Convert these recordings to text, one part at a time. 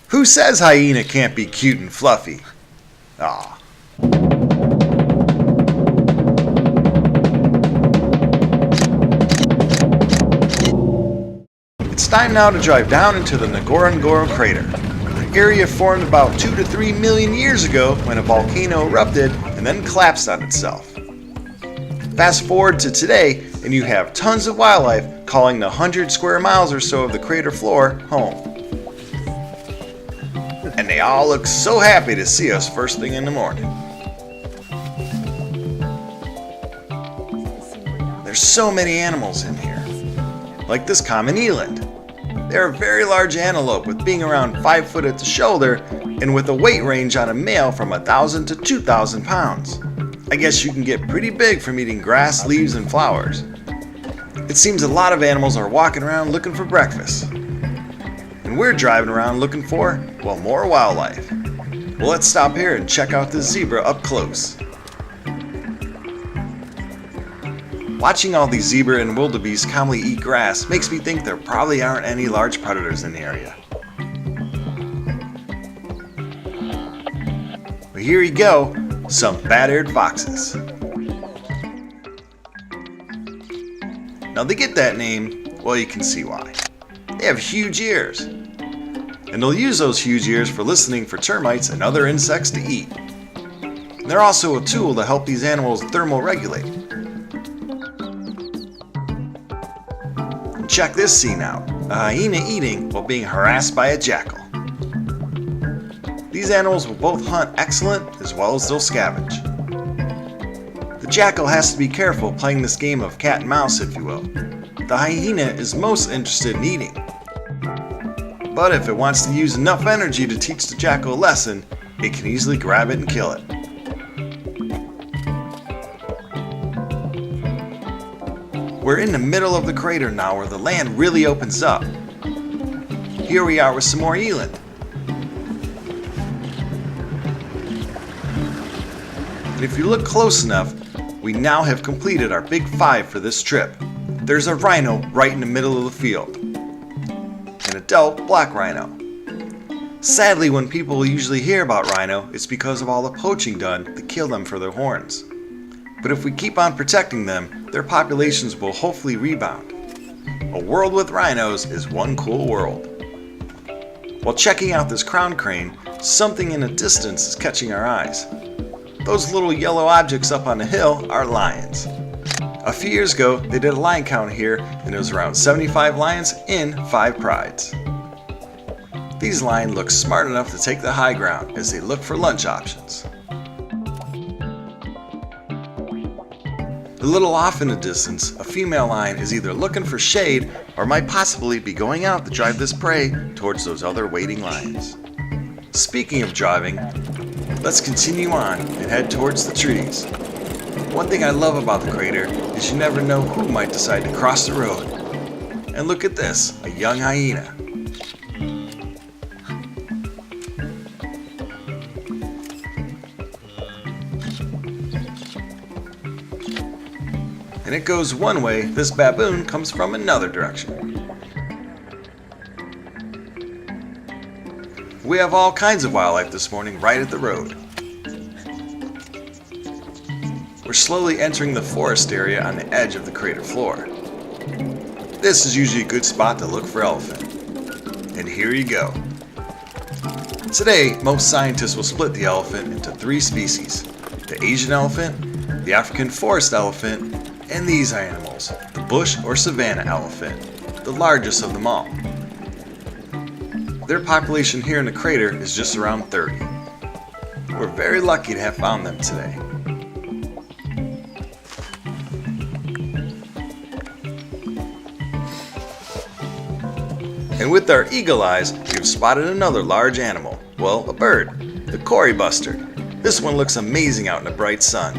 Who says hyena can't be cute and fluffy? Aw. It's time now to drive down into the Ngorongoro Crater, an area formed about 2 to 3 million years ago when a volcano erupted and then collapsed on itself. Fast forward to today, and you have tons of wildlife calling the 100 square miles or so of the crater floor home. And they all look so happy to see us first thing in the morning. There's so many animals in here, like this common eland. They're a very large antelope with being around 5 foot at the shoulder and with a weight range on a male from 1,000 to 2,000 pounds. I guess you can get pretty big from eating grass, leaves, and flowers. It seems a lot of animals are walking around looking for breakfast. And we're driving around looking for, well, more wildlife. Well, let's stop here and check out this zebra up close. Watching all these zebra and wildebeest calmly eat grass makes me think there probably aren't any large predators in the area. But here you go, some bat-eared foxes. Now they get that name, well, you can see why. They have huge ears. And they'll use those huge ears for listening for termites and other insects to eat. And they're also a tool to help these animals thermoregulate. Check this scene out, a hyena eating while being harassed by a jackal. These animals will both hunt excellent as well as they'll scavenge. The jackal has to be careful playing this game of cat and mouse, if you will. The hyena is most interested in eating. But if it wants to use enough energy to teach the jackal a lesson, it can easily grab it and kill it. We're in the middle of the crater now where the land really opens up. Here we are with some more eland. And if you look close enough, we now have completed our big 5 for this trip. There's a rhino right in the middle of the field. An adult black rhino. Sadly, when people usually hear about rhino, it's because of all the poaching done to kill them for their horns. But if we keep on protecting them, their populations will hopefully rebound. A world with rhinos is one cool world. While checking out this crown crane, something in the distance is catching our eyes. Those little yellow objects up on the hill are lions. A few years ago, they did a lion count here, and there was around 75 lions in 5 prides. These lions look smart enough to take the high ground as they look for lunch options. A little off in the distance, a female lion is either looking for shade or might possibly be going out to drive this prey towards those other waiting lions. Speaking of driving, let's continue on and head towards the trees. One thing I love about the crater is you never know who might decide to cross the road. And look at this, a young hyena. And it goes one way, this baboon comes from another direction. We have all kinds of wildlife this morning right at the road. We're slowly entering the forest area on the edge of the crater floor. This is usually a good spot to look for elephant. And here you go. Today, most scientists will split the elephant into 3 species: the Asian elephant, the African forest elephant, and these animals, the bush or savanna elephant, the largest of them all. Their population here in the crater is just around 30. We're very lucky to have found them today. And with our eagle eyes, we've spotted another large animal, well, a bird, the Cory bustard. This one looks amazing out in the bright sun.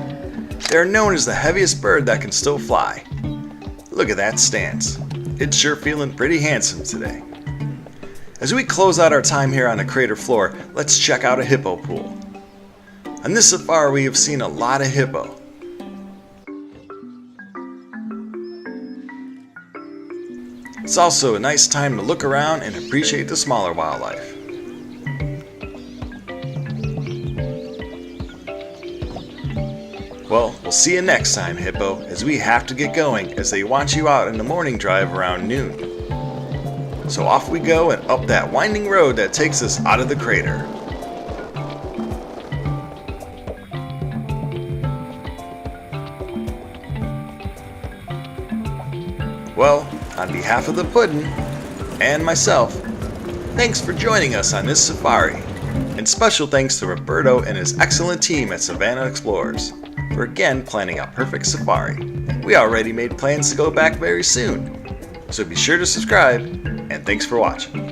They are known as the heaviest bird that can still fly. Look at that stance. It's sure feeling pretty handsome today. As we close out our time here on the crater floor, let's check out a hippo pool. On this safari we have seen a lot of hippo. It's also a nice time to look around and appreciate the smaller wildlife. Well, we'll see you next time, Hippo, as we have to get going as they want you out in the morning drive around noon. So off we go and up that winding road that takes us out of the crater. Well, on behalf of the puddin' and myself, thanks for joining us on this safari. And special thanks to Roberto and his excellent team at Savannah Explorers for again planning a perfect safari. We already made plans to go back very soon. So be sure to subscribe, and thanks for watching.